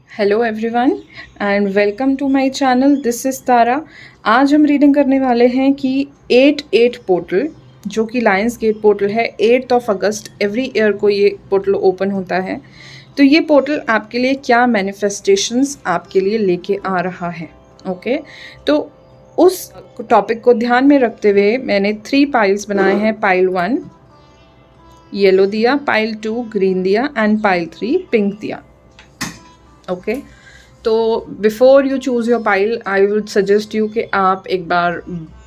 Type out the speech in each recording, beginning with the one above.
Hello everyone and welcome to my channel. This is Tara. आज हम reading करने वाले हैं कि 8-8 पोर्टल, जो कि लायंस गेट पोर्टल है। 8 अगस्त एवरी ईयर को ये पोर्टल ओपन होता है। तो ये पोर्टल आपके लिए क्या मैनिफेस्टेशंस आपके लिए लेके आ रहा है। ओके, तो उस टॉपिक को ध्यान में रखते हुए मैंने 3 पाइल्स बनाए हैं। पाइल 1 येलो दिया, पाइल 2 ग्रीन दिया एंड पाइल 3 पिंक दिया। ओके, तो before you choose your pile I would suggest you कि आप एक बार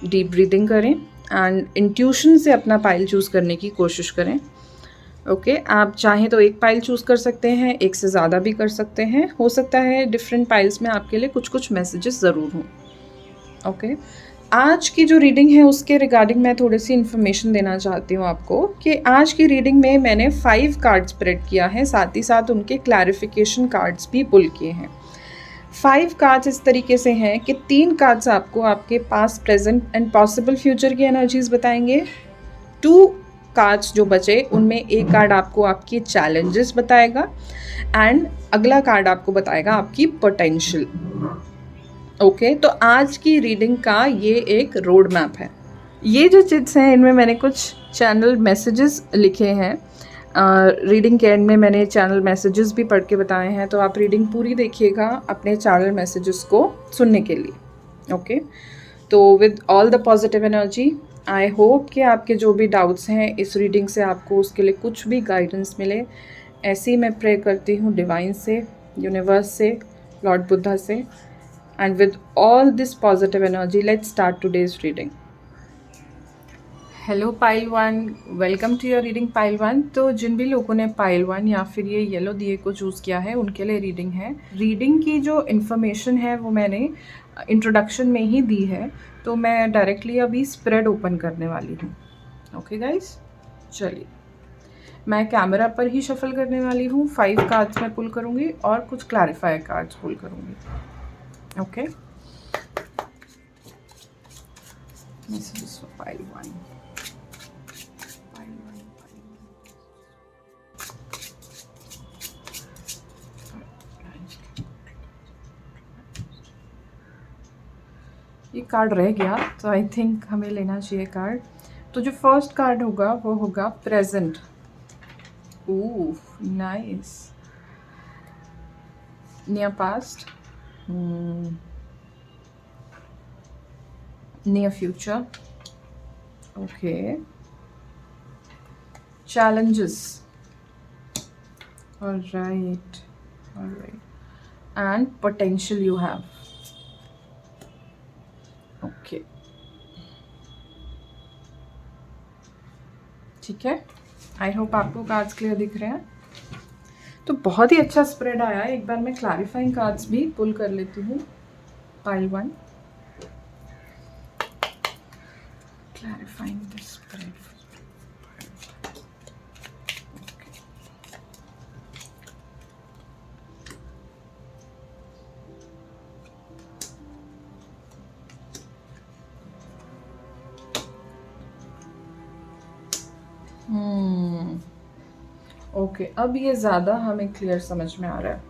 डीप ब्रीदिंग करें एंड इंट्यूशन से अपना पाइल चूज़ करने की कोशिश करें। ओके, आप चाहें तो एक पाइल चूज़ कर सकते हैं, एक से ज़्यादा भी कर सकते हैं। हो सकता है डिफरेंट पाइल्स में आपके लिए कुछ कुछ मैसेजेस ज़रूर हों। ओके, आज की जो रीडिंग है उसके रिगार्डिंग मैं थोड़ी सी इन्फॉर्मेशन देना चाहती हूँ आपको कि आज की रीडिंग में मैंने 5 कार्ड्स स्प्रेड किया है, साथ ही साथ उनके क्लैरिफिकेशन कार्ड्स भी पुल किए हैं। 5 कार्ड्स इस तरीके से हैं कि 3 कार्ड्स आपको आपके past, present and possible future की एनर्जीज बताएंगे। 2 कार्ड्स जो बचे उनमें एक कार्ड आपको आपकी चैलेंजेस बताएगा एंड अगला कार्ड आपको बताएगा आपकी पोटेंशियल। ओके, तो आज की रीडिंग का ये एक रोड मैप है। ये जो चिट्स हैं इनमें मैंने कुछ चैनल मैसेजेस लिखे हैं। रीडिंग के एंड में मैंने चैनल मैसेजेस भी पढ़ के बताए हैं, तो आप रीडिंग पूरी देखिएगा अपने चैनल मैसेजेस को सुनने के लिए। ओके, तो with all the positive energy I hope कि आपके जो भी डाउट्स हैं इस रीडिंग से आपको उसके लिए कुछ भी गाइडेंस मिले। ऐसे ही मैं प्रे करती हूँ डिवाइन से, यूनिवर्स से, लॉर्ड बुद्धा से। And with all this positive energy, let's start today's reading. Hello pile 1, welcome to your reading pile 1। तो जिन भी लोगों ने पाइल 1 या फिर ये येलो दिए को चूज़ किया है उनके लिए रीडिंग है। रीडिंग की जो इन्फॉर्मेशन है वो मैंने इंट्रोडक्शन में ही दी है, तो मैं डायरेक्टली अभी स्प्रेड ओपन करने वाली हूँ। ओके गाइस, चलिए मैं कैमरा पर ही शफल करने वाली हूँ। 5 कार्ड्स मैं पुल करूँगी और कुछ क्लैरिफायर कार्ड्स पुल करूँगी। Okay, messages for pile 1. Pile 1, pile 1. ये कार्ड रह गया तो आई थिंक हमें लेना चाहिए कार्ड। तो जो फर्स्ट कार्ड होगा वो होगा present. Oh nice. Near past, near future. Okay, challenges. All right, and potential you have. Okay, ठीक है। आई होप आपको कार्ड्स क्लियर दिख रहे हैं। तो बहुत ही अच्छा स्प्रेड आया है। एक बार मैं क्लैरिफाइंग कार्ड्स भी पुल कर लेती हूँ। Pile 1, clarifying the spread. Okay, अब ये ज़्यादा हमें क्लियर समझ में आ रहा है।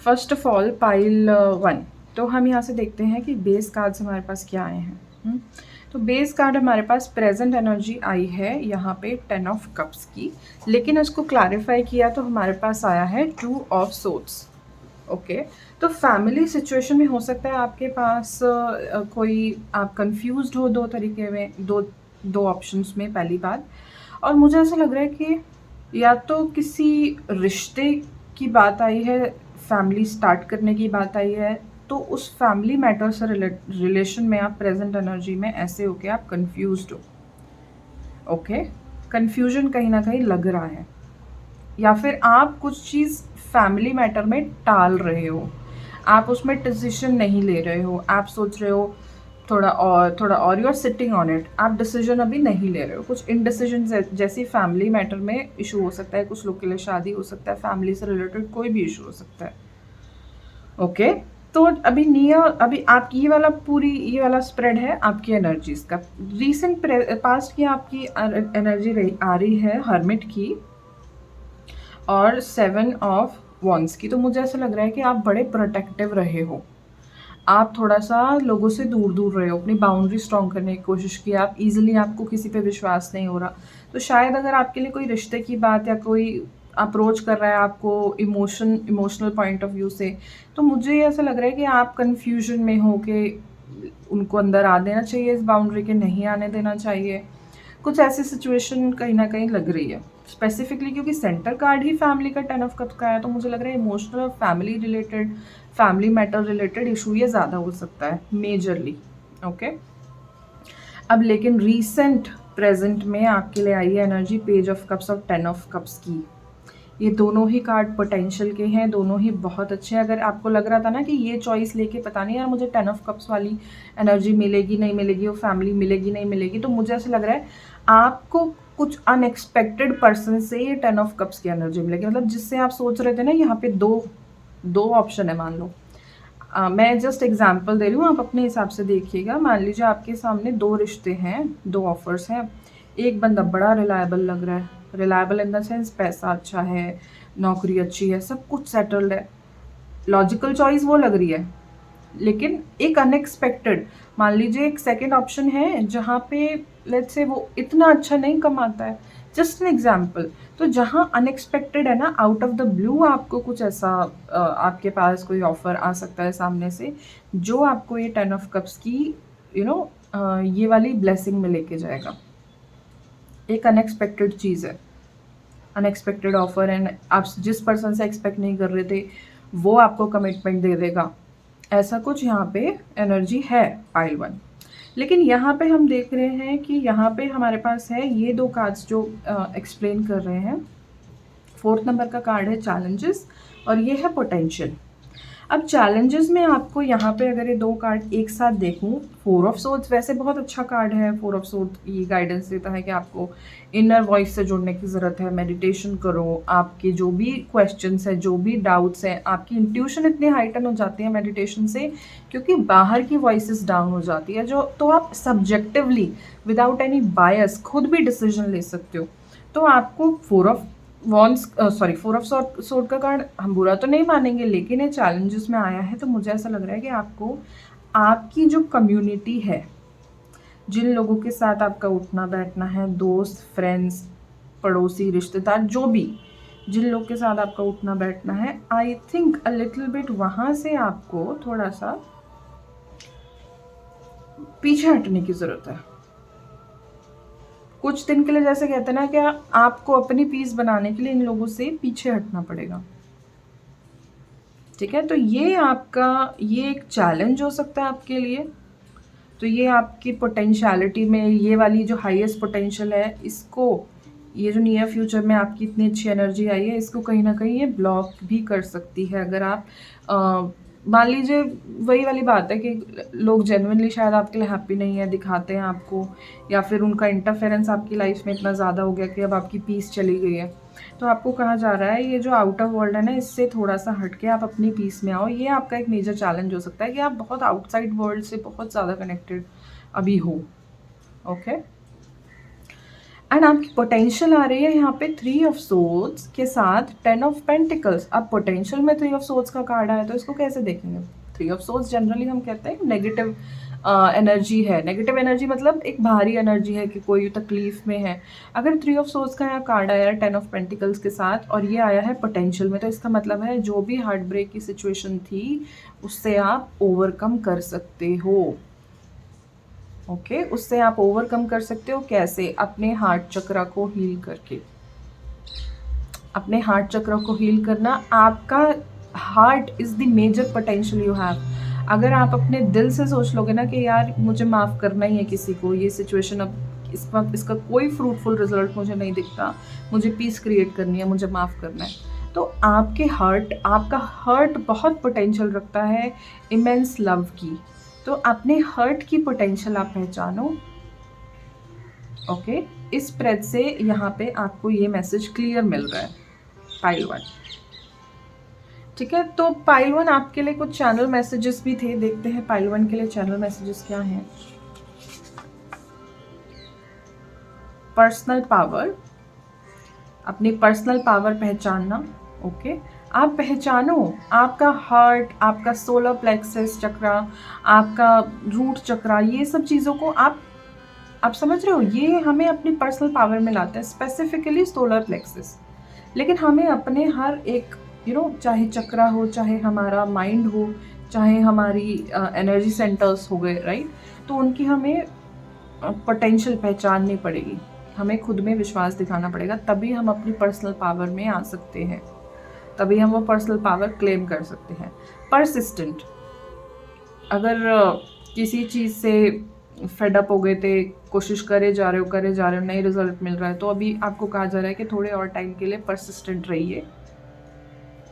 फर्स्ट ऑफ ऑल पाइल 1, तो हम यहाँ से देखते हैं कि बेस कार्ड्स हमारे पास क्या आए हैं। तो बेस कार्ड हमारे पास प्रेजेंट एनर्जी आई है यहाँ पे 10 ऑफ कप्स की, लेकिन उसको क्लैरिफाई किया तो हमारे पास आया है 2 ऑफ सोर्ड्स। ओके, तो फैमिली सिचुएशन में हो सकता है आपके पास कोई आप कंफ्यूज्ड हो दो तरीके में, दो ऑप्शंस में। पहली बात, और मुझे ऐसा लग रहा है कि या तो किसी रिश्ते की बात आई है, फैमिली स्टार्ट करने की बात आई है, तो उस फैमिली मैटर से रिलेशन में आप प्रेजेंट एनर्जी में ऐसे हो कि आप कंफ्यूज्ड हो। ओके, कंफ्यूजन कहीं ना कहीं लग रहा है, या फिर आप कुछ चीज़ फैमिली मैटर में टाल रहे हो, आप उसमें डिसीजन नहीं ले रहे हो, आप सोच रहे हो थोड़ा और, you are sitting on it, आप डिसीजन अभी नहीं ले रहे हो। कुछ इनडिसीजन जैसी फैमिली मैटर में इशू हो सकता है। कुछ लोग के लिए शादी हो सकता है, फैमिली से रिलेटेड कोई भी इशू हो सकता है। ओके, तो अभी आपकी ये वाला स्प्रेड है आपकी एनर्जीज का। रीसेंट पास्ट की आपकी एनर्जी आ रही है हर्मिट की और 7 ऑफ वॉन्स की, तो मुझे ऐसा लग रहा है कि आप बड़े प्रोटेक्टिव रहे हो, आप थोड़ा-सा लोगों से दूर-दूर रहे हो, अपनी बाउंड्री स्ट्रॉन्ग करने की कोशिश की, आप ईज़िली आपको किसी पे विश्वास नहीं हो रहा। तो शायद अगर आपके लिए कोई रिश्ते की बात या कोई अप्रोच कर रहा है आपको इमोशनल पॉइंट ऑफ व्यू से, तो मुझे ऐसा लग रहा है कि आप कन्फ्यूज़न में हो के उनको अंदर आ देना चाहिए इस बाउंड्री के, नहीं आने देना चाहिए। कुछ ऐसी सिचुएशन कहीं न कहीं लग रही है। स्पेसिफिकली क्योंकि सेंटर कार्ड ही फैमिली का 10 ऑफ कप्स का है, तो मुझे लग रहा है इमोशनल और family related, family matter related issue ये ज़्यादा हो सकता है मेजरली। ओके, अब लेकिन रीसेंट प्रेजेंट में आपके लिए आई है एनर्जी पेज ऑफ कप्स और 10 ऑफ कप्स की। ये दोनों ही कार्ड पोटेंशियल के हैं, दोनों ही बहुत अच्छे हैं। अगर आपको लग रहा था ना कि ये चॉइस लेके पता नहीं यार मुझे 10 ऑफ कप्स वाली एनर्जी मिलेगी नहीं मिलेगी, वो फैमिली मिलेगी नहीं मिलेगी, तो मुझे ऐसा लग रहा है आपको कुछ अनएक्सपेक्टेड पर्सन से ये 10 ऑफ कप्स की एनर्जी मिलेगी। मतलब जिससे आप सोच रहे थे ना, यहाँ पे दो दो ऑप्शन है मान लो। मैं जस्ट एग्जांपल दे रही हूँ, आप अपने हिसाब से देखिएगा। मान लीजिए आपके सामने दो रिश्ते हैं, दो ऑफर्स हैं। एक बंदा बड़ा रिलायबल लग रहा है, रिलायबल इन द सेंस पैसा अच्छा है, नौकरी अच्छी है, सब कुछ सेटल्ड है, लॉजिकल चॉइस वो लग रही है। लेकिन एक अनएक्सपेक्टेड, मान लीजिए एक सेकंड ऑप्शन है जहाँ पे लेट्स से वो इतना अच्छा नहीं कमाता है, जस्ट एन एग्जाम्पल। तो जहाँ अनएक्सपेक्टेड है ना, आउट ऑफ द ब्लू आपको कुछ ऐसा आपके पास कोई ऑफर आ सकता है सामने से, जो आपको ये 10 ऑफ कप्स की ये वाली ब्लेसिंग में लेके जाएगा। एक अनएक्सपेक्टेड चीज़ है, अनएक्सपेक्टेड ऑफर, एंड आप जिस पर्सन से एक्सपेक्ट नहीं कर रहे थे वो आपको कमिटमेंट दे देगा। ऐसा कुछ यहाँ पे एनर्जी है पाइल 1। लेकिन यहाँ पे हम देख रहे हैं कि यहाँ पे हमारे पास है ये दो कार्ड्स जो एक्सप्लेन कर रहे हैं। 4th नंबर का कार्ड है चैलेंजेस और ये है पोटेंशियल। अब चैलेंजेस में आपको यहाँ पे अगर ये दो कार्ड एक साथ देखूँ, 4 ऑफ सोर्ड्स वैसे बहुत अच्छा कार्ड है। 4 ऑफ सोर्ड ये गाइडेंस देता है कि आपको इनर वॉइस से जुड़ने की ज़रूरत है, मेडिटेशन करो, आपके जो भी क्वेश्चंस है, जो भी डाउट्स हैं, आपकी इंट्यूशन इतनी हाइटन हो जाती है मेडिटेशन से, क्योंकि बाहर की वॉइसेस डाउन हो जाती है, जो तो आप सब्जेक्टिवली विदाउट एनी बायस खुद भी डिसीजन ले सकते हो। तो आपको 4 ऑफ सोर्ड का कार्ड हम बुरा तो नहीं मानेंगे, लेकिन ये चैलेंजेस में आया है, तो मुझे ऐसा लग रहा है कि आपको आपकी जो कम्युनिटी है, जिन लोगों के साथ आपका उठना बैठना है, दोस्त, फ्रेंड्स, पड़ोसी, रिश्तेदार, जो भी जिन लोग के साथ आपका उठना बैठना है, I think a little bit वहाँ से आपको थोड़ा सा पीछे हटने की ज़रूरत है कुछ दिन के लिए। जैसे कहते हैं ना कि आपको अपनी पीस बनाने के लिए इन लोगों से पीछे हटना पड़ेगा, ठीक है। तो ये आपका ये एक चैलेंज हो सकता है आपके लिए। तो ये आपकी पोटेंशियलिटी में ये वाली जो हाईएस्ट पोटेंशियल है, इसको ये जो नियर फ्यूचर में आपकी इतनी अच्छी एनर्जी आई है, इसको कहीं ना कहीं ये ब्लॉक भी कर सकती है। अगर आप मान लीजिए वही वाली बात है कि लोग जेन्युइनली शायद आपके लिए हैप्पी नहीं है, दिखाते हैं आपको, या फिर उनका इंटरफेरेंस आपकी लाइफ में इतना ज़्यादा हो गया कि अब आपकी पीस चली गई है। तो आपको कहा जा रहा है ये जो आउटर वर्ल्ड है ना, इससे थोड़ा सा हट के आप अपनी पीस में आओ। ये आपका एक मेजर चैलेंज हो सकता है कि आप बहुत आउटसाइड वर्ल्ड से बहुत ज़्यादा कनेक्टेड अभी हो। ओके, एंड आपकी पोटेंशियल आ रही है यहाँ पे 3 ऑफ सोर्ड्स के साथ 10 ऑफ पेंटिकल्स। अब पोटेंशियल में 3 ऑफ सोर्ड्स का कार्ड आया, तो इसको कैसे देखेंगे? 3 ऑफ सोर्ड्स जनरली हम कहते हैं नेगेटिव एनर्जी है। नेगेटिव एनर्जी मतलब एक भारी एनर्जी है कि कोई तकलीफ में है। अगर 3 ऑफ सोर्ड्स का यहाँ कार्ड आया है 10 ऑफ पेंटिकल्स के साथ और ये आया है पोटेंशियल में, तो इसका मतलब है जो भी हार्ट ब्रेक की सिचुएशन थी उससे आप ओवरकम कर सकते हो। ओके, उससे आप ओवरकम कर सकते हो। कैसे? अपने हार्ट चक्रा को हील करके। अपने हार्ट चक्र को हील करना, आपका heart is the major potential you have. अगर आप अपने दिल से सोच लोगे ना कि यार मुझे माफ़ करना ही है किसी को, ये सिचुएशन अब इसका कोई फ्रूटफुल रिजल्ट मुझे नहीं दिखता, मुझे पीस क्रिएट करनी है, मुझे माफ़ करना है, तो आपका हार्ट बहुत पोटेंशियल रखता है इमेंस लव की। तो अपने हार्ट की पोटेंशियल आप पहचानो। ओके, इस स्प्रेड से यहाँ पे आपको ये मैसेज क्लियर मिल रहा है पाइल 1, ठीक है। तो पाइल 1 आपके लिए कुछ चैनल मैसेजेस भी थे, देखते हैं पाइल 1 के लिए चैनल मैसेजेस क्या हैं। पर्सनल पावर, अपनी पर्सनल पावर पहचानना। ओके, आप पहचानो आपका हार्ट, आपका सोलर प्लेक्सस चक्रा, आपका रूट चक्रा, ये सब चीज़ों को आप समझ रहे हो, ये हमें अपनी पर्सनल पावर में लाता है, स्पेसिफिकली सोलर प्लेक्सस। लेकिन हमें अपने हर एक चाहे चक्रा हो, चाहे हमारा माइंड हो, चाहे हमारी एनर्जी सेंटर्स हो गए, राइट, तो उनकी हमें पोटेंशियल पहचाननी पड़ेगी, हमें खुद में विश्वास दिखाना पड़ेगा, तभी हम अपनी पर्सनल पावर में आ सकते हैं, तभी हम वो पर्सनल पावर क्लेम कर सकते हैं। परसिस्टेंट, अगर किसी चीज़ से फेडअप हो गए थे, कोशिश करे जा रहे हो, नहीं रिजल्ट मिल रहा है, तो अभी आपको कहा जा रहा है कि थोड़े और टाइम के लिए परसिस्टेंट रहिए।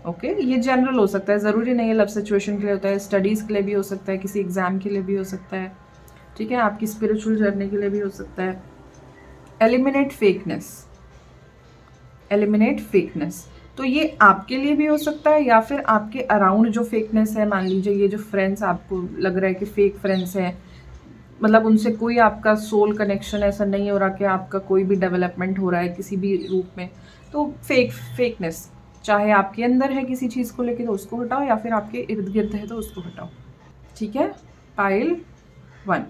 ओके, ये जनरल हो सकता है, ज़रूरी नहीं है लव सिचुएशन के लिए होता है, स्टडीज़ के लिए भी हो सकता है, किसी एग्ज़ाम के लिए भी हो सकता है, ठीक है, आपकी स्पिरिचुअल जर्नी के लिए भी हो सकता है। एलिमिनेट फेकनेस, तो ये आपके लिए भी हो सकता है या फिर आपके अराउंड जो फेकनेस है, मान लीजिए ये जो फ्रेंड्स आपको लग रहा है कि फेक फ्रेंड्स हैं, मतलब उनसे कोई आपका सोल कनेक्शन ऐसा नहीं हो रहा कि आपका कोई भी डेवलपमेंट हो रहा है किसी भी रूप में, तो फेकनेस चाहे आपके अंदर है किसी चीज़ को लेकर तो उसको हटाओ, या फिर आपके इर्द गिर्द है तो उसको हटाओ, ठीक है। पाइल 1,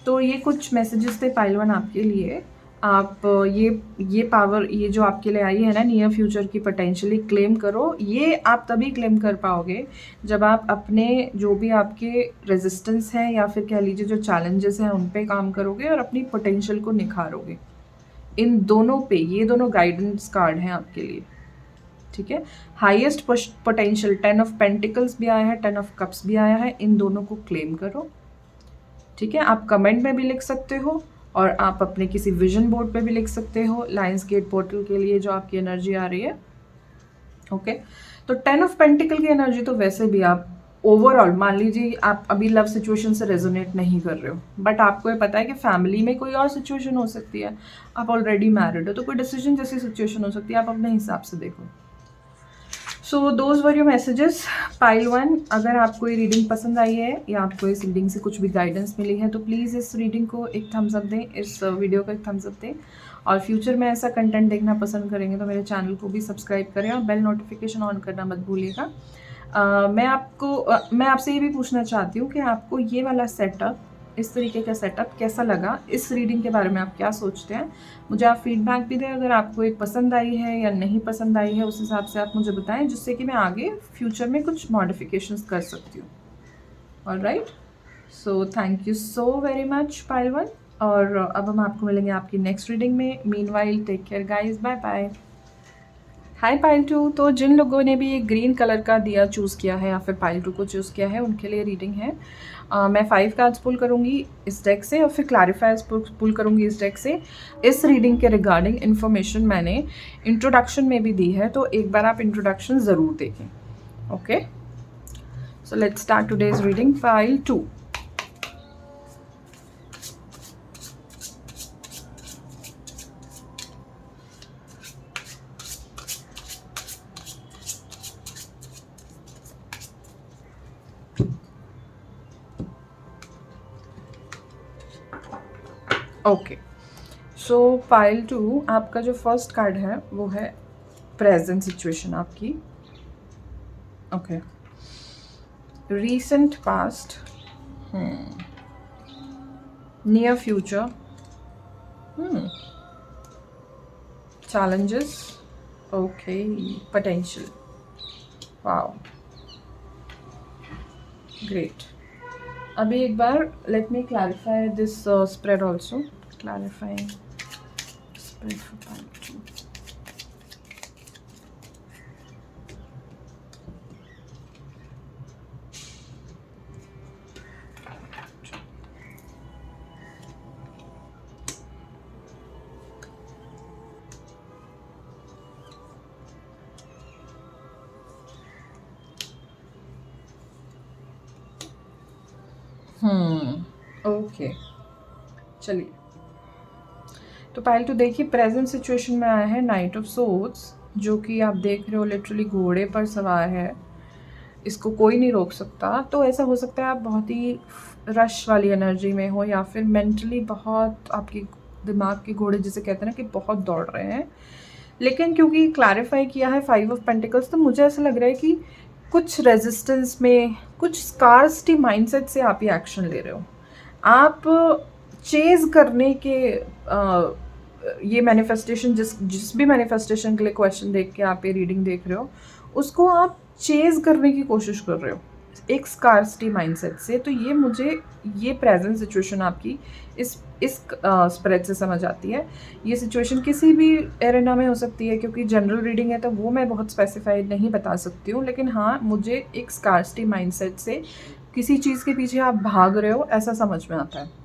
तो ये कुछ मैसेजेस थे पाइल 1 आपके लिए। आप ये पावर, ये जो आपके लिए आई है ना, नियर फ्यूचर की पोटेंशियली क्लेम करो। ये आप तभी क्लेम कर पाओगे जब आप अपने जो भी आपके रेजिस्टेंस हैं या फिर कह लीजिए जो चैलेंजेस हैं उन पे काम करोगे और अपनी पोटेंशियल को निखारोगे। इन दोनों पे, ये दोनों गाइडेंस कार्ड हैं आपके लिए, ठीक है। हाईएस्ट पोटेंशियल 10 ऑफ पेंटिकल्स भी आया है, 10 ऑफ कप्स भी आया है, इन दोनों को क्लेम करो, ठीक है। आप कमेंट में भी लिख सकते हो और आप अपने किसी विजन बोर्ड पे भी लिख सकते हो लायंस गेट पोर्टल के लिए जो आपकी एनर्जी आ रही है, ओके। तो 10 ऑफ पेंटिकल की एनर्जी तो वैसे भी आप ओवरऑल मान लीजिए आप अभी लव सिचुएशन से रेजोनेट नहीं कर रहे हो, बट आपको ये पता है कि फैमिली में कोई और सिचुएशन हो सकती है, आप ऑलरेडी मैरिड हो तो कोई डिसीजन जैसी सिचुएशन हो सकती है, आप अपने हिसाब से देखो। So those were your messages pile 1। अगर आपको ये रीडिंग पसंद आई है या आपको इस रीडिंग से कुछ भी गाइडेंस मिली है तो प्लीज़ इस रीडिंग को एक थम्स अप दें, इस वीडियो को एक थम्स अप दें, और फ्यूचर में ऐसा कंटेंट देखना पसंद करेंगे तो मेरे चैनल को भी सब्सक्राइब करें और बेल नोटिफिकेशन ऑन करना मत भूलिएगा। मैं आपसे ये भी पूछना चाहती हूँ कि आपको ये वाला सेटअप, इस तरीके का सेटअप कैसा लगा, इस रीडिंग के बारे में आप क्या सोचते हैं, मुझे आप फीडबैक भी दें। अगर आपको ये पसंद आई है या नहीं पसंद आई है उस हिसाब से आप मुझे बताएं, जिससे कि मैं आगे फ्यूचर में कुछ मॉडिफिकेशंस कर सकती हूँ। Alright, so thank you so very much pile 1, और अब हम आपको मिलेंगे आपकी नेक्स्ट रीडिंग में। Meanwhile take care guys, bye bye. Hi pile 2, तो जिन लोगों ने भी ये ग्रीन कलर का दिया चूज़ किया है या फिर पाइल 2 को चूज़ किया है उनके लिए रीडिंग है। मैं 5 कार्ड्स पुल करूँगी इस डेक से और फिर क्लैरिफायर्स पुल करूँगी इस डेक से। इस रीडिंग के रिगार्डिंग इन्फॉर्मेशन मैंने इंट्रोडक्शन में भी दी है, तो एक बार आप इंट्रोडक्शन ज़रूर देखें, okay. So let's start today's reading. Pile 2, okay. So pile 2 आपका जो फर्स्ट कार्ड है वो है प्रेजेंट सिचुएशन आपकी, okay. Recent past, near future, challenges, okay, potential, wow, great। अभी एक बार let me clarify this spread also, clarifying spread for part 2। Okay, चलिए। तो पाइल 2 देखिए प्रेजेंट सिचुएशन में आया है नाइट ऑफ सोर्ड्स, जो कि आप देख रहे हो लिटरली घोड़े पर सवार है, इसको कोई नहीं रोक सकता। तो ऐसा हो सकता है आप बहुत ही रश वाली एनर्जी में हो या फिर मेंटली बहुत आपके दिमाग के घोड़े जिसे कहते हैं ना कि बहुत दौड़ रहे हैं, लेकिन क्योंकि क्लैरिफाई किया है 5 ऑफ पेंटिकल्स, तो मुझे ऐसा लग रहा है कि कुछ रेजिस्टेंस में, कुछ स्कार्सिटी माइंडसेट से आप ये एक्शन ले रहे हो। आप चेज़ करने के ये मैनिफेस्टेशन, जिस भी मैनिफेस्टेशन के लिए क्वेश्चन देख के आप ये रीडिंग देख रहे हो, उसको आप चेज़ करने की कोशिश कर रहे हो एक स्कार्सिटी माइंडसेट से। तो ये मुझे ये प्रेजेंट सिचुएशन आपकी इस स्प्रेड से समझ आती है। ये सिचुएशन किसी भी एरेना में हो सकती है, क्योंकि जनरल रीडिंग है तो वो मैं बहुत स्पेसिफाइड नहीं बता सकती हूँ, लेकिन हाँ, मुझे एक स्कार्सिटी माइंडसेट से किसी चीज़ के पीछे आप भाग रहे हो, ऐसा समझ में आता है।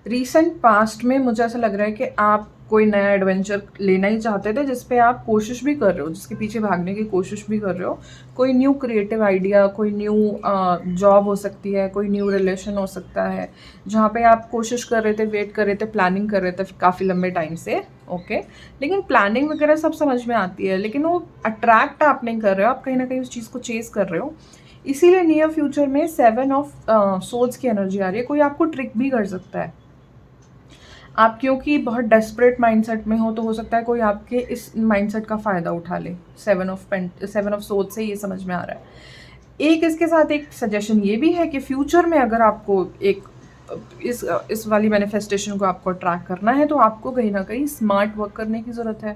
रीसेंट पास्ट में मुझे ऐसा लग रहा है कि आप कोई नया एडवेंचर लेना ही चाहते थे, जिस पे आप कोशिश भी कर रहे हो, जिसके पीछे भागने की कोशिश भी कर रहे हो। कोई न्यू क्रिएटिव आइडिया, कोई न्यू जॉब हो सकती है, कोई न्यू रिलेशन हो सकता है, जहाँ पे आप कोशिश कर रहे थे, वेट कर रहे थे, प्लानिंग कर रहे थे काफ़ी लंबे टाइम से। ओके, लेकिन प्लानिंग वगैरह सब समझ में आती है, लेकिन वो अट्रैक्ट आप नहीं कर रहे हो, आप कहीं ना कहीं उस चीज़ को चेज़ कर रहे हो। इसीलिए नियर फ्यूचर में 7 ऑफ सोर्ड्स की एनर्जी आ रही है। कोई आपको ट्रिक भी कर सकता है। आप क्योंकि बहुत डेस्परेट माइंडसेट में हो, तो हो सकता है कोई आपके इस माइंडसेट का फ़ायदा उठा ले। 7 ऑफ सोर्ड से ये समझ में आ रहा है। एक इसके साथ एक सजेशन ये भी है कि फ्यूचर में अगर आपको एक इस वाली मैनिफेस्टेशन को आपको ट्रैक करना है, तो आपको कहीं ना कहीं स्मार्ट वर्क करने की ज़रूरत है।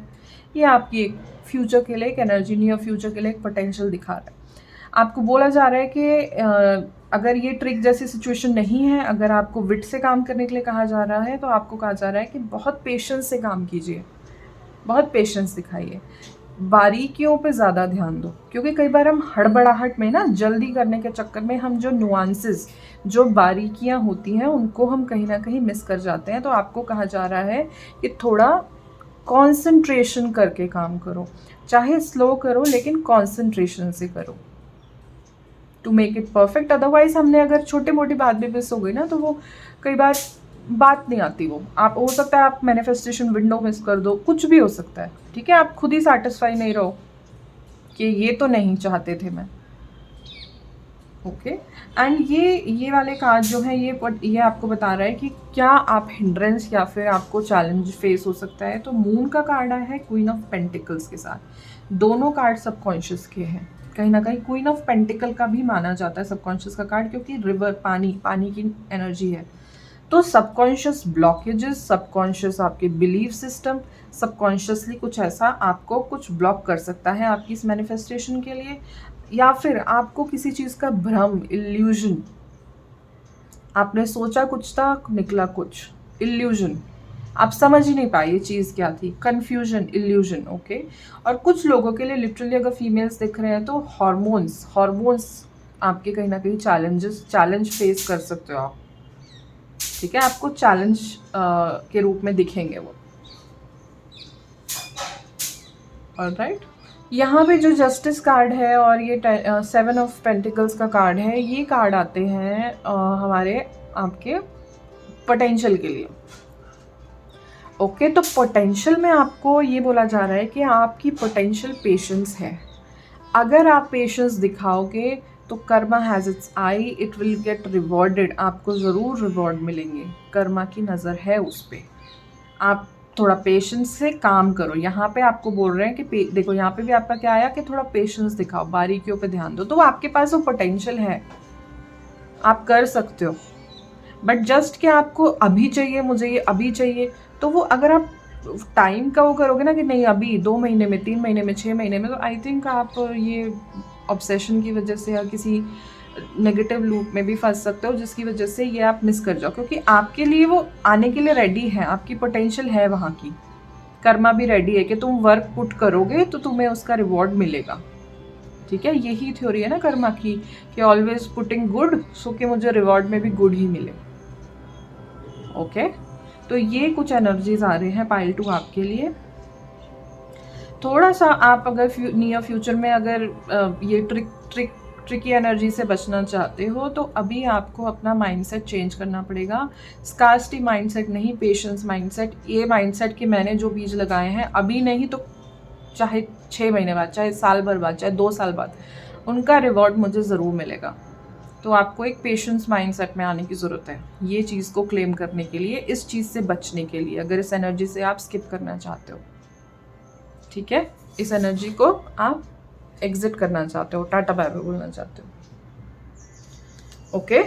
ये आपकी एक फ्यूचर के लिए एक एनर्जी, नियर फ्यूचर के लिए एक पोटेंशियल दिखा रहा है। आपको बोला जा रहा है कि अगर ये ट्रिक जैसी सिचुएशन नहीं है, अगर आपको विट से काम करने के लिए कहा जा रहा है, तो आपको कहा जा रहा है कि बहुत पेशेंस से काम कीजिए, बहुत पेशेंस दिखाइए, बारीकियों पे ज़्यादा ध्यान दो। क्योंकि कई बार हम हड़बड़ाहट में ना, जल्दी करने के चक्कर में हम जो नुआंसेस, जो बारीकियां होती हैं, उनको हम कहीं ना कहीं मिस कर जाते हैं। तो आपको कहा जा रहा है कि थोड़ा कॉन्सेंट्रेशन करके काम करो, चाहे स्लो करो, लेकिन कॉन्सेंट्रेशन से करो to make it perfect. Otherwise हमने अगर छोटी मोटी बात भी मिस हो गई ना, तो वो कई बार बात नहीं आती। वो आप, हो सकता है आप मैनिफेस्टेशन विंडो मिस कर दो, कुछ भी हो सकता है। ठीक है, आप खुद ही सेटिस्फाई नहीं रहो कि ये तो नहीं चाहते थे मैं। ओके, एंड ये वाले कार्ड जो है, ये आपको बता रहा है कि क्या आप हिंड्रेंस या फिर आपको चैलेंज फेस हो सकता है। तो मून का कार्ड आया है क्वीन ऑफ पेंटिकल्स के साथ। दोनों कार्ड सबकॉन्शियस के हैं। कहीं ना कहीं क्वीन ऑफ पेंटिकल का भी माना जाता है सबकॉन्शियस का कार्ड, क्योंकि रिवर, पानी की एनर्जी है। तो सबकॉन्शियस ब्लॉकेजेस, सबकॉन्शियस आपके बिलीफ सिस्टम, सबकॉन्शियसली कुछ ऐसा आपको कुछ ब्लॉक कर सकता है आपकी इस मैनिफेस्टेशन के लिए, या फिर आपको किसी चीज़ का भ्रम, इल्यूजन, आपने सोचा कुछ था, निकला कुछ, इल्यूजन, आप समझ ही नहीं पाए ये चीज़ क्या थी, कन्फ्यूजन, इल्यूजन। ओके, और कुछ लोगों के लिए लिटरली अगर फीमेल्स दिख रहे हैं, तो हॉर्मोन्स आपके कहीं ना कहीं चैलेंज फेस कर सकते हो आप। ठीक है, आपको चैलेंज के रूप में दिखेंगे वो। ऑलराइट, यहाँ पे जो जस्टिस कार्ड है और ये 7 ऑफ पेंटिकल्स का कार्ड है, ये कार्ड आते हैं हमारे आपके पोटेंशियल के लिए। ओके, तो पोटेंशियल में आपको ये बोला जा रहा है कि आपकी पोटेंशियल पेशेंस है। अगर आप पेशेंस दिखाओगे, तो Karma has it's I, it will get rewarded. आपको ज़रूर रिवॉर्ड मिलेंगे, कर्मा की नज़र है उस पर। आप थोड़ा पेशेंस से काम करो। यहाँ पे आपको बोल रहे हैं कि देखो, यहाँ पे भी आपका क्या आया कि थोड़ा पेशेंस दिखाओ, बारीकियों पे ध्यान दो। तो आपके पास वो पोटेंशियल है, आप कर सकते हो, बट जस्ट कि आपको अभी चाहिए, मुझे ये अभी चाहिए। तो वो अगर आप टाइम का वो करोगे ना कि नहीं अभी 2 महीने में, 3 महीने में, 6 महीने में, तो आई थिंक आप ये ऑब्सेशन की वजह से या किसी नेगेटिव लूप में भी फंस सकते हो, जिसकी वजह से ये आप मिस कर जाओ। क्योंकि आपके लिए वो आने के लिए रेडी है, आपकी पोटेंशियल है वहाँ की, कर्मा भी रेडी है कि तुम वर्क पुट करोगे तो तुम्हें उसका रिवॉर्ड मिलेगा। ठीक है, यही थ्योरी है ना कर्मा की, कि ऑलवेज पुटिंग गुड, सो कि मुझे रिवॉर्ड में भी गुड ही मिले। ओके, तो ये कुछ एनर्जीज आ रहे हैं पाइल 2 आपके लिए। थोड़ा सा आप अगर नियर फ्यूचर में अगर ये ट्रिकी एनर्जी से बचना चाहते हो, तो अभी आपको अपना माइंडसेट चेंज करना पड़ेगा। स्कार्सिटी माइंडसेट नहीं, पेशेंस माइंडसेट। ये माइंडसेट कि मैंने जो बीज लगाए हैं, अभी नहीं तो चाहे 6 महीने बाद, चाहे साल भर बाद, चाहे 2 साल बाद, उनका रिवॉर्ड मुझे ज़रूर मिलेगा। तो आपको एक पेशेंस माइंडसेट में आने की ज़रूरत है, ये चीज़ को क्लेम करने के लिए, इस चीज़ से बचने के लिए, अगर इस एनर्जी से आप स्किप करना चाहते हो। ठीक है, इस एनर्जी को आप एग्जिट करना चाहते हो, टाटा बाय बाय बोलना चाहते हो। ओके,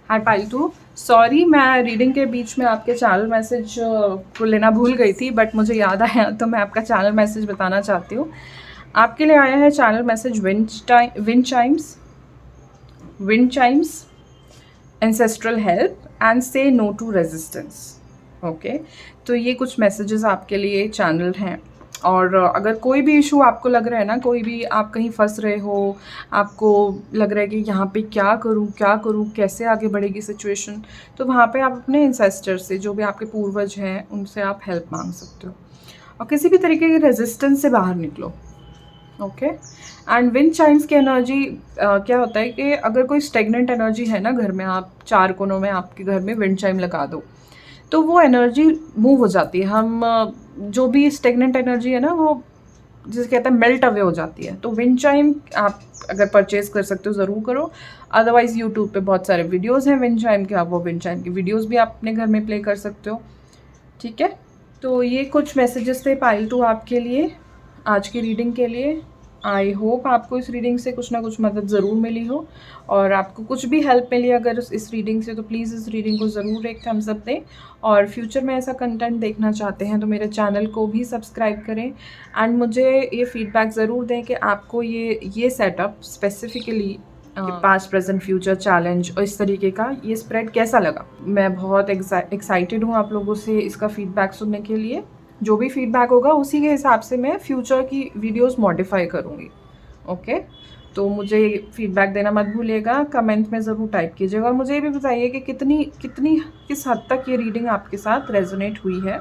हाय पाइल 2, सॉरी मैं रीडिंग के बीच में आपके चैनल मैसेज को लेना भूल गई थी, बट मुझे याद आया तो मैं आपका चैनल मैसेज बताना चाहती हूँ। आपके लिए आया है channel message wind Chimes ancestral help and से नो टू रेजिस्टेंस। ओके, तो ये कुछ मैसेजेस आपके लिए चैनल हैं। और अगर कोई भी इशू आपको लग रहा है ना, कोई भी आप कहीं फंस रहे हो, आपको लग रहा है कि यहाँ पे क्या करूँ, कैसे आगे बढ़ेगी सिचुएशन, तो वहाँ पे आप अपने इंसेस्टर से, जो भी आपके पूर्वज हैं, उनसे आप हेल्प मांग सकते हो और किसी भी तरीके की रेजिस्टेंस से बाहर निकलो। ओके, एंड विंड चाइम्स की एनर्जी क्या होता है कि अगर कोई स्टेगनेंट एनर्जी है ना घर में, आप 4 कोनों में आपके घर में विंड चाइम लगा दो तो वो एनर्जी मूव हो जाती है। हम जो भी स्टेगनेंट एनर्जी है ना, वो जिसे कहते हैं मेल्ट अवे हो जाती है। तो विंड चाइम आप अगर परचेज कर सकते हो ज़रूर करो, अदरवाइज़ यूट्यूब पे बहुत सारे वीडियोस हैं विंड चाइम के, आप वो विंड चाइम की वीडियोस भी आप अपने घर में प्ले कर सकते हो। ठीक है, तो ये कुछ मैसेजेस थे पाइल 2 आपके लिए आज की रीडिंग के लिए। आई होप आपको इस रीडिंग से कुछ ना कुछ मदद ज़रूर मिली हो, और आपको कुछ भी हेल्प मिली अगर इस रीडिंग से, तो प्लीज़ इस रीडिंग को ज़रूर एक थम्स अप दें। और फ्यूचर में ऐसा कंटेंट देखना चाहते हैं तो मेरे चैनल को भी सब्सक्राइब करें, एंड मुझे ये फीडबैक ज़रूर दें कि आपको ये setup specifically past present future challenge और इस तरीके का ये स्प्रेड कैसा लगा। मैं बहुत एक्साइटेड हूँ आप लोगों से इसका फीडबैक सुनने के लिए। जो भी फीडबैक होगा उसी के हिसाब से मैं फ्यूचर की वीडियोस मॉडिफाई करूँगी। ओके, तो मुझे फीडबैक देना मत भूलिएगा, कमेंट में ज़रूर टाइप कीजिएगा, और मुझे ये भी बताइए कि किस हद तक ये रीडिंग आपके साथ रेजोनेट हुई है।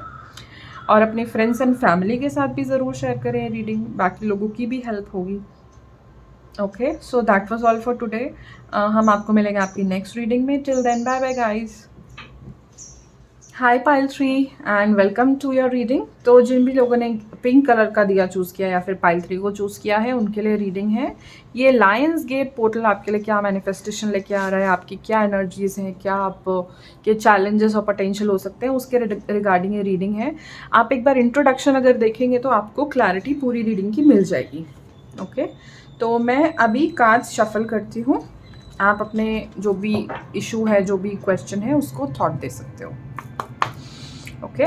और अपने फ्रेंड्स एंड फैमिली के साथ भी ज़रूर शेयर करें रीडिंग, बाकी लोगों की भी हेल्प होगी। Okay, so that was all for today. हम आपको मिलेंगे आपकी नेक्स्ट रीडिंग में। Till then, bye bye guys. Hi pile 3 and welcome to your reading. तो जिन भी लोगों ने पिंक कलर का दिया चूज़ किया या फिर पाइल 3 को चूज़ किया है, उनके लिए रीडिंग है। ये लायंस गेट पोर्टल आपके लिए क्या मैनिफेस्टेशन लेके आ रहा है, आपकी क्या एनर्जीज हैं, क्या आप के चैलेंजेस और पोटेंशियल हो सकते हैं, उसके रिगार्डिंग ये रीडिंग है। आप एक बार इंट्रोडक्शन अगर देखेंगे तो आपको क्लैरिटी पूरी रीडिंग की मिल जाएगी। ओके, तो मैं अभी कार्ड्स शफल करती हूँ। आप अपने जो भी इशू है, जो भी क्वेश्चन है, उसको थॉट दे सकते हो। ओके,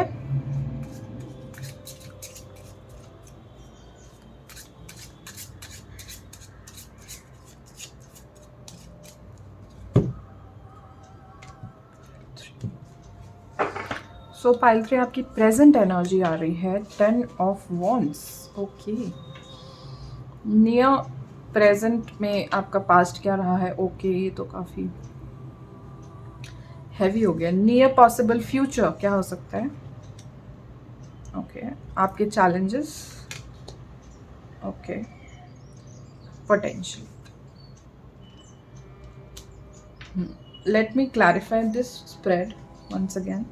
सो पाइल 3 आपकी प्रेजेंट एनर्जी आ रही है 10 of wands. Okay, near present में आपका पास्ट क्या रहा है। ओके, ये तो काफ़ी हैवी हो गया। नियर पॉसिबल फ्यूचर क्या हो सकता है। ओके, आपके challenges. Okay, potential. Let me clarify this spread once again.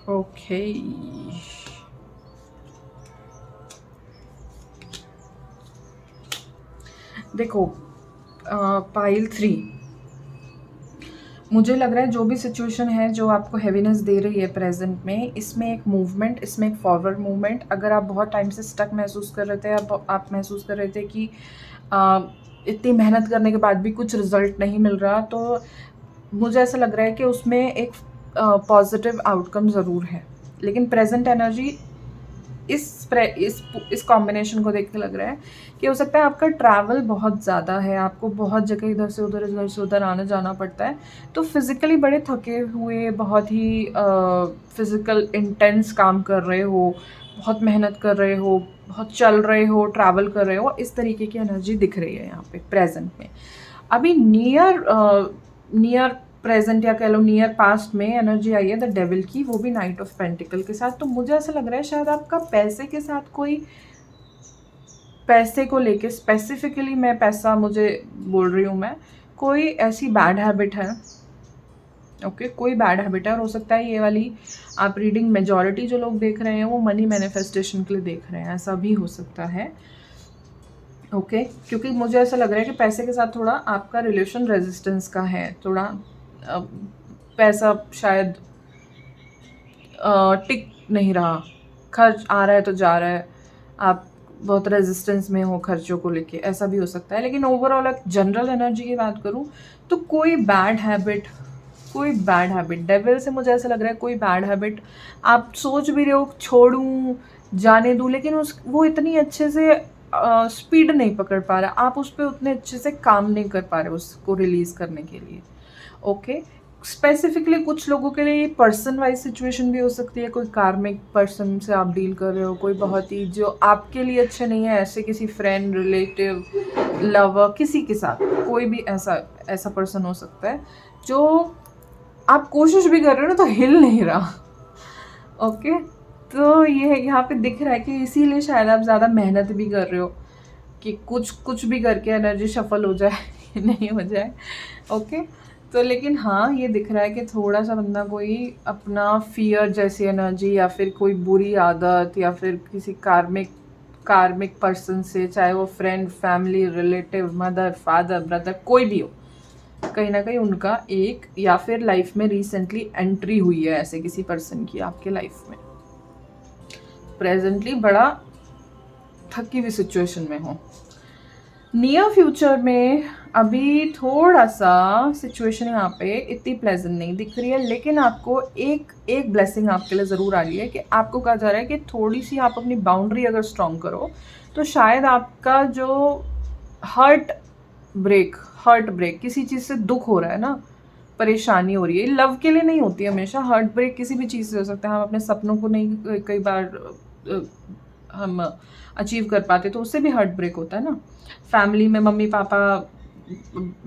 Okay. देखो पाइल 3, मुझे लग रहा है जो भी सिचुएशन है जो आपको हैवीनेस दे रही है प्रेजेंट में, इसमें एक मूवमेंट, इसमें एक फॉरवर्ड मूवमेंट। अगर आप बहुत टाइम से स्टक महसूस कर रहे थे, आप महसूस कर रहे थे कि इतनी मेहनत करने के बाद भी कुछ रिजल्ट नहीं मिल रहा, तो मुझे ऐसा लग रहा है कि उसमें एक पॉजिटिव आउटकम ज़रूर है। लेकिन प्रेजेंट एनर्जी इस कॉम्बिनेशन को देख के लग रहा है कि हो सकता है आपका ट्रैवल बहुत ज़्यादा है, आपको बहुत जगह इधर से उधर आना जाना पड़ता है, तो फिज़िकली बड़े थके हुए, बहुत ही फिज़िकल इंटेंस काम कर रहे हो, बहुत मेहनत कर रहे हो, बहुत चल रहे हो, ट्रैवल कर रहे हो, इस तरीके की एनर्जी दिख रही है यहाँ पे प्रेजेंट में। अभी नियर प्रेजेंट या कह लो नियर पास्ट में एनर्जी आई है द डेविल की, वो भी नाइट ऑफ पेंटिकल के साथ। तो मुझे ऐसा लग रहा है शायद आपका पैसे के साथ कोई, पैसे को लेके स्पेसिफिकली मैं पैसा मुझे बोल रही हूँ मैं, कोई ऐसी बैड हैबिट है। ओके, कोई बैड हैबिट है, और हो सकता है ये वाली आप रीडिंग मेजॉरिटी जो लोग देख रहे हैं वो मनी मैनिफेस्टेशन के लिए देख रहे हैं, ऐसा भी हो सकता है। ओके, क्योंकि मुझे ऐसा लग रहा है कि पैसे के साथ थोड़ा आपका रिलेशन रेजिस्टेंस का है, थोड़ा अ, पैसा शायद टिक नहीं रहा, खर्च आ रहा है तो जा रहा है, आप बहुत रेजिस्टेंस में हो खर्चों को लेके, ऐसा भी हो सकता है। लेकिन ओवरऑल एक जनरल एनर्जी की बात करूँ तो कोई बैड हैबिट डेविल से मुझे ऐसा लग रहा है, कोई बैड हैबिट आप सोच भी रहे हो छोड़ूं, जाने दूं, लेकिन उस वो इतनी अच्छे से स्पीड नहीं पकड़ पा रहा, आप उस पर उतने अच्छे से काम नहीं कर पा रहे उसको रिलीज करने के लिए। ओके, स्पेसिफिकली कुछ लोगों के लिए ये पर्सन वाइज सिचुएशन भी हो सकती है, कोई कार्मिक पर्सन से आप डील कर रहे हो, कोई बहुत ही जो आपके लिए अच्छे नहीं है, ऐसे किसी फ्रेंड, रिलेटिव, लवर, किसी के साथ कोई भी ऐसा ऐसा पर्सन हो सकता है जो आप कोशिश भी कर रहे हो ना तो हिल नहीं रहा। ओके, तो ये यहाँ पे दिख रहा है कि इसीलिए शायद आप ज़्यादा मेहनत भी कर रहे हो कि कुछ कुछ भी करके एनर्जी शफल हो जाए नहीं हो जाए। ओके, तो लेकिन हाँ ये दिख रहा है कि थोड़ा सा बंदा कोई अपना फियर जैसी एनर्जी या फिर कोई बुरी आदत या फिर किसी कार्मिक पर्सन से, चाहे वो friend, family, relative, mother, father, brother, कोई भी हो, कहीं ना कहीं उनका एक या फिर लाइफ में रिसेंटली एंट्री हुई है ऐसे किसी पर्सन की आपके लाइफ में, प्रेजेंटली बड़ा थकी हुई सिचुएशन में हो। नियर फ्यूचर में अभी थोड़ा सा सिचुएशन यहाँ पे इतनी प्लेजेंट नहीं दिख रही है, लेकिन आपको एक ब्लेसिंग आपके लिए ज़रूर आ रही है कि आपको कहा जा रहा है कि थोड़ी सी आप अपनी बाउंड्री अगर स्ट्रॉन्ग करो तो शायद आपका जो हार्ट ब्रेक किसी चीज़ से दुख हो रहा है ना, परेशानी हो रही है, लव के लिए नहीं होती हमेशा, हार्ट ब्रेक किसी भी चीज़ से हो सकता है। हम अपने सपनों को नहीं कई बार हम अचीव कर पाते तो उससे भी हार्ट ब्रेक होता है ना, फैमिली में मम्मी पापा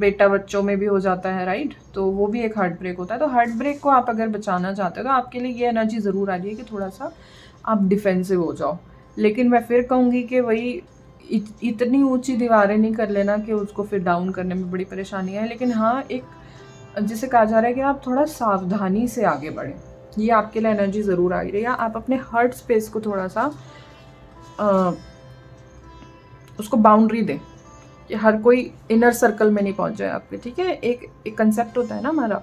बेटा बच्चों में भी हो जाता है, राइट, तो वो भी एक हार्ट ब्रेक होता है। तो हार्ट ब्रेक को आप अगर बचाना चाहते हो तो आपके लिए ये एनर्जी ज़रूर आ रही है कि थोड़ा सा आप डिफेंसिव हो जाओ। लेकिन मैं फिर कहूँगी कि वही इतनी ऊंची दीवारें नहीं कर लेना कि उसको फिर डाउन करने में बड़ी परेशानी है। लेकिन हाँ, एक जिसे कहा जा रहा है कि आप थोड़ा सावधानी से आगे बढ़ें, ये आपके लिए एनर्जी ज़रूर आ रही है। आप अपने हार्ट स्पेस को थोड़ा सा उसको बाउंड्री दें कि हर कोई इनर सर्कल में नहीं पहुंच जाए आपके, ठीक है। एक कंसेप्ट होता है ना हमारा,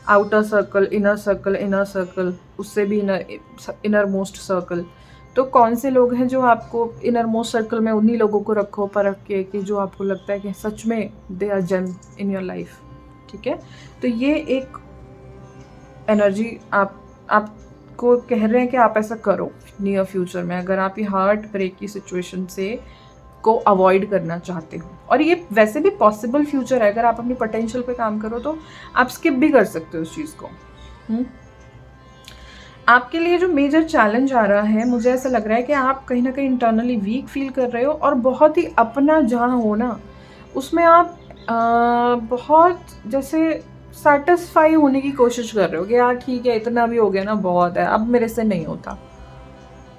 आउटर सर्कल, इनर सर्कल, उससे भी इनर मोस्ट सर्कल। तो कौन से लोग हैं जो आपको इनर मोस्ट सर्कल में, उन्हीं लोगों को रखो परख के कि जो आपको लगता है कि सच में they are gem in your life, ठीक है। तो ये एक एनर्जी आपको कह रहे हैं कि आप ऐसा करो नियर फ्यूचर में, अगर आप ये हार्ट ब्रेक की सिचुएशन से को अवॉइड करना चाहते हो। और ये वैसे भी पॉसिबल फ्यूचर है, अगर आप अपनी पोटेंशियल पे काम करो तो आप स्किप भी कर सकते हो उस चीज़ को। आपके लिए जो मेजर चैलेंज आ रहा है, मुझे ऐसा लग रहा है कि आप कहीं ना कहीं इंटरनली वीक फील कर रहे हो और बहुत ही अपना जहाँ हो ना उसमें आप बहुत जैसे सेटिस्फाई होने की कोशिश कर रहे हो कि यार ठीक है, इतना भी हो गया ना, बहुत है, अब मेरे से नहीं होता,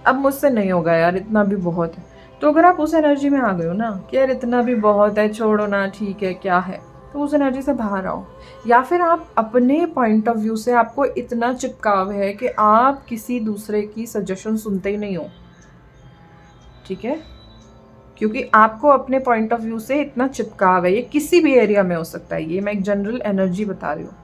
अब मुझसे नहीं होगा यार, इतना भी बहुत है। तो अगर आप उस एनर्जी में आ गए हो ना कि यार इतना भी बहुत है, छोड़ो ना, ठीक है, क्या है, तो उस एनर्जी से बाहर आओ। या फिर आप अपने पॉइंट ऑफ व्यू से, आपको इतना चिपकाव है कि आप किसी दूसरे की सजेशन सुनते ही नहीं हो, ठीक है, क्योंकि आपको अपने पॉइंट ऑफ व्यू से इतना चिपकाव है। ये किसी भी एरिया में हो सकता है, ये मैं एक जनरल एनर्जी बता रही हूँ।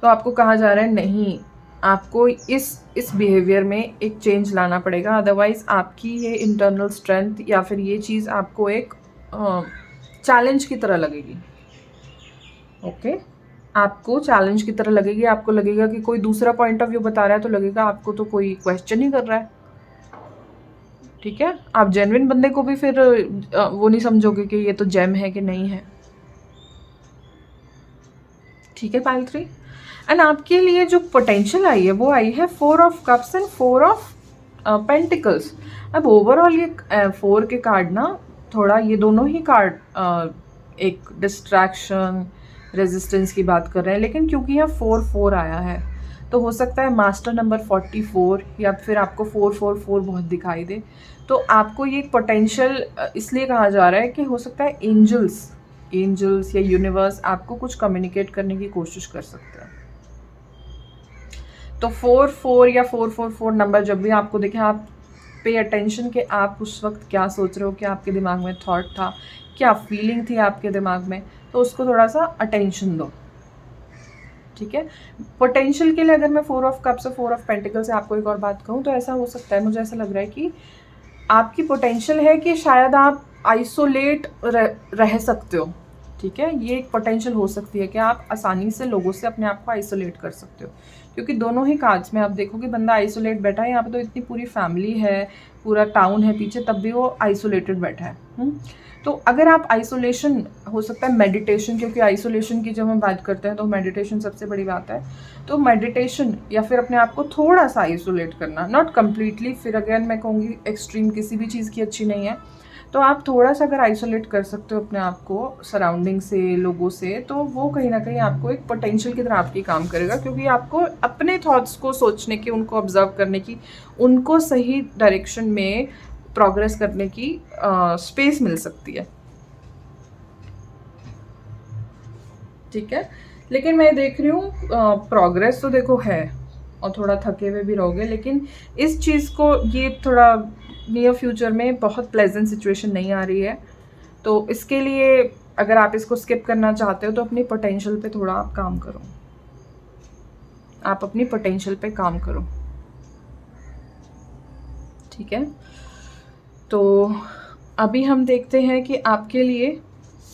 तो आपको कहा जा रहा है नहीं, आपको इस बिहेवियर में एक चेंज लाना पड़ेगा, अदरवाइज आपकी ये इंटरनल स्ट्रेंथ या फिर ये चीज़ आपको एक चैलेंज की तरह लगेगी। ओके, आपको चैलेंज की तरह लगेगी, आपको लगेगा कि कोई दूसरा पॉइंट ऑफ व्यू बता रहा है तो लगेगा आपको तो कोई क्वेश्चन ही कर रहा है, ठीक है। आप जेन्युइन बंदे को भी फिर वो नहीं समझोगे कि ये तो जेम है कि नहीं है, ठीक है। पाइल 3 एंड आपके लिए जो पोटेंशियल आई है वो आई है 4 of cups and 4 of pentacles. अब ओवरऑल ये 4 के कार्ड ना, थोड़ा ये दोनों ही कार्ड एक डिस्ट्रैक्शन, रेजिस्टेंस की बात कर रहे हैं, लेकिन क्योंकि यहाँ 4-4 आया है तो हो सकता है मास्टर नंबर 44 या फिर आपको 444 बहुत दिखाई दे। तो आपको ये पोटेंशियल इसलिए कहा जा रहा है कि हो सकता है एंजल्स या यूनिवर्स आपको कुछ कम्युनिकेट करने की कोशिश कर सकते हैं। तो 44 या 444 नंबर जब भी आपको दिखे, आप पे अटेंशन कि आप उस वक्त क्या सोच रहे हो, क्या आपके दिमाग में थॉट था, क्या फीलिंग थी आपके दिमाग में, तो उसको थोड़ा सा अटेंशन दो, ठीक है। पोटेंशियल के लिए अगर मैं 4 ऑफ कप्स और 4 ऑफ पेंटिकल से आपको एक और बात कहूँ, तो ऐसा हो सकता है, मुझे ऐसा लग रहा है कि आपकी पोटेंशियल है कि शायद आप आइसोलेट रह सकते हो, ठीक है। ये एक पोटेंशियल हो सकती है कि आप आसानी से लोगों से अपने आप को आइसोलेट कर सकते हो, क्योंकि दोनों ही कार्ड्स में आप देखो कि बंदा आइसोलेट बैठा है। यहाँ पे तो इतनी पूरी फैमिली है, पूरा टाउन है पीछे, तब भी वो आइसोलेटेड बैठा है। तो अगर आप आइसोलेशन, हो सकता है मेडिटेशन, क्योंकि आइसोलेशन की जब हम बात करते हैं तो मेडिटेशन सबसे बड़ी बात है, तो मेडिटेशन या फिर अपने आप को थोड़ा सा आइसोलेट करना, नॉट कम्प्लीटली, फिर अगेन मैं कहूँगी एक्सट्रीम किसी भी चीज़ की अच्छी नहीं है, तो आप थोड़ा सा अगर आइसोलेट कर सकते हो अपने आप को सराउंडिंग से, लोगों से, तो वो कहीं ना कहीं आपको एक पोटेंशियल की तरह आपकी काम करेगा, क्योंकि आपको अपने थॉट्स को सोचने की, उनको ऑब्जर्व करने की, उनको सही डायरेक्शन में प्रोग्रेस करने की स्पेस मिल सकती है, ठीक है। लेकिन मैं देख रही हूँ प्रोग्रेस तो देखो है, और थोड़ा थके हुए भी रहोगे, लेकिन इस चीज़ को, ये थोड़ा नियर फ्यूचर में बहुत प्लेजेंट सिचुएशन नहीं आ रही है, तो इसके लिए अगर आप इसको स्किप करना चाहते हो तो अपनी पोटेंशियल पे थोड़ा आप काम करो, आप अपनी पोटेंशियल पे काम करो, ठीक है। तो अभी हम देखते हैं कि आपके लिए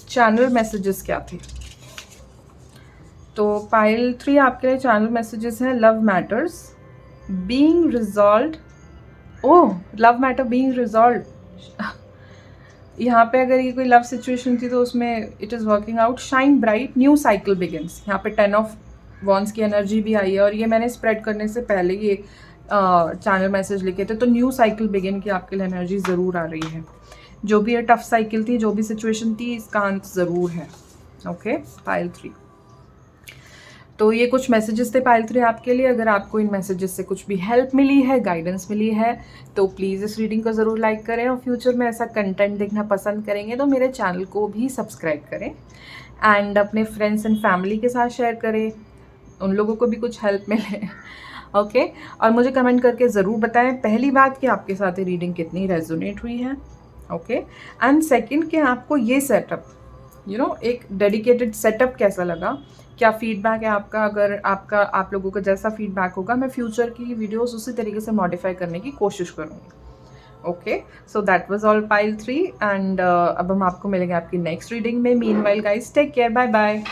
चैनल मैसेजेस क्या थे। तो पाइल 3 आपके लिए चैनल मैसेजेस हैं, लव मैटर्स बीइंग रिजॉल्व्ड। ओह, लव मैटर बीइंग रिजॉल्व्ड, यहाँ पे अगर ये कोई लव सिचुएशन थी तो उसमें it is working out, shine bright, new cycle begins. यहाँ पे 10 ऑफ वॉन्स की एनर्जी भी आई है, और ये मैंने स्प्रेड करने से पहले ये चैनल मैसेज लिखे थे, तो न्यू साइकिल बिगिन की आपके लिए एनर्जी ज़रूर आ रही है। जो भी ये टफ साइकिल थी, जो भी सिचुएशन थी, इसका अंत ज़रूर है, ओके। पाइल 3, तो ये कुछ मैसेजेस थे पाइल 3 आपके लिए। अगर आपको इन मैसेजेस से कुछ भी हेल्प मिली है, गाइडेंस मिली है, तो प्लीज़ इस रीडिंग को ज़रूर लाइक करें, और फ्यूचर में ऐसा कंटेंट देखना पसंद करेंगे तो मेरे चैनल को भी सब्सक्राइब करें, एंड अपने फ्रेंड्स एंड फैमिली के साथ शेयर करें, उन लोगों को भी कुछ हेल्प मिले, ओके। और मुझे कमेंट करके ज़रूर बताएं, पहली बात कि आपके साथ ये रीडिंग कितनी रेजोनेट हुई है, ओके, एंड सेकंड कि आपको ये सेटअप, एक डेडिकेटेड सेटअप कैसा लगा, क्या फीडबैक है आपका। अगर आप लोगों का जैसा फीडबैक होगा, मैं फ्यूचर की वीडियोस उसी तरीके से मॉडिफाई करने की कोशिश करूँगी, okay. So that was all pile 3, and अब हम आपको मिलेंगे आपकी नेक्स्ट रीडिंग में। Meanwhile guys, take care, bye bye.